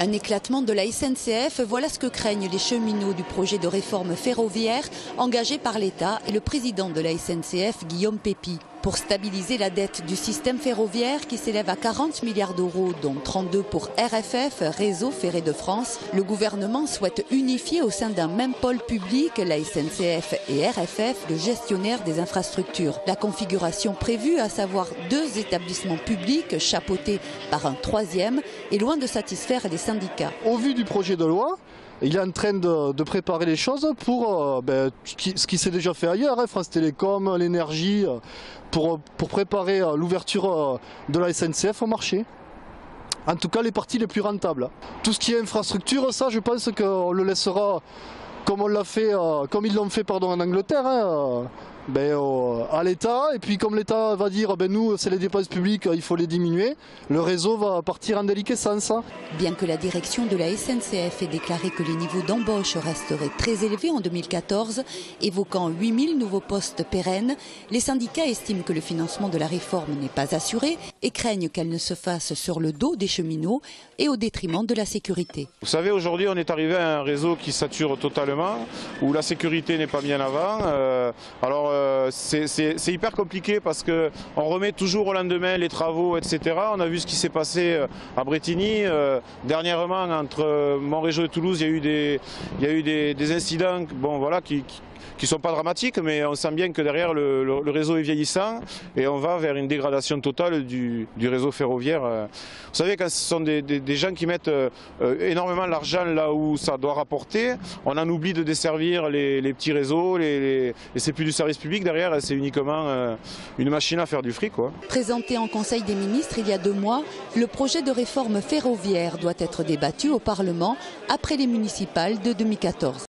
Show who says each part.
Speaker 1: Un éclatement de la SNCF, voilà ce que craignent les cheminots du projet de réforme ferroviaire engagé par l'État et le président de la SNCF, Guillaume Pepy. Pour stabiliser la dette du système ferroviaire qui s'élève à 40 milliards d'euros, dont 32 pour RFF, Réseau Ferré de France, le gouvernement souhaite unifier au sein d'un même pôle public, la SNCF et RFF, le gestionnaire des infrastructures. La configuration prévue, à savoir 2 établissements publics chapeautés par un 3e, est loin de satisfaire les syndicats.
Speaker 2: Au vu du projet de loi, il est en train de préparer les choses pour ce qui s'est déjà fait ailleurs, France Télécom, l'énergie, pour préparer l'ouverture de la SNCF au marché. En tout cas, les parties les plus rentables. Tout ce qui est infrastructure, ça, je pense qu'on le laissera comme ils l'ont fait en Angleterre, à l'État. Et puis comme l'État va dire, nous, c'est les dépenses publiques, il faut les diminuer, le réseau va partir en déliquescence.
Speaker 1: Bien que la direction de la SNCF ait déclaré que les niveaux d'embauche resteraient très élevés en 2014, évoquant 8000 nouveaux postes pérennes, les syndicats estiment que le financement de la réforme n'est pas assuré et craignent qu'elle ne se fasse sur le dos des cheminots et au détriment de la sécurité.
Speaker 3: Vous savez, aujourd'hui, on est arrivé à un réseau qui sature totalement, où la sécurité n'est pas bien avant. C'est hyper compliqué parce qu'on remet toujours au lendemain les travaux, etc. On a vu ce qui s'est passé à Brétigny. Dernièrement, entre Montrégeau et Toulouse, il y a eu des incidents qui ne sont pas dramatiques, mais on sent bien que derrière le réseau est vieillissant et on va vers une dégradation totale du réseau ferroviaire. Vous savez, quand ce sont des gens qui mettent énormément d'argent là où ça doit rapporter, on en oublie de desservir les petits réseaux, et c'est plus du service public derrière, c'est uniquement une machine à faire du fric, quoi.
Speaker 1: Présenté en Conseil des ministres il y a 2 mois, le projet de réforme ferroviaire doit être débattu au Parlement après les municipales de 2014.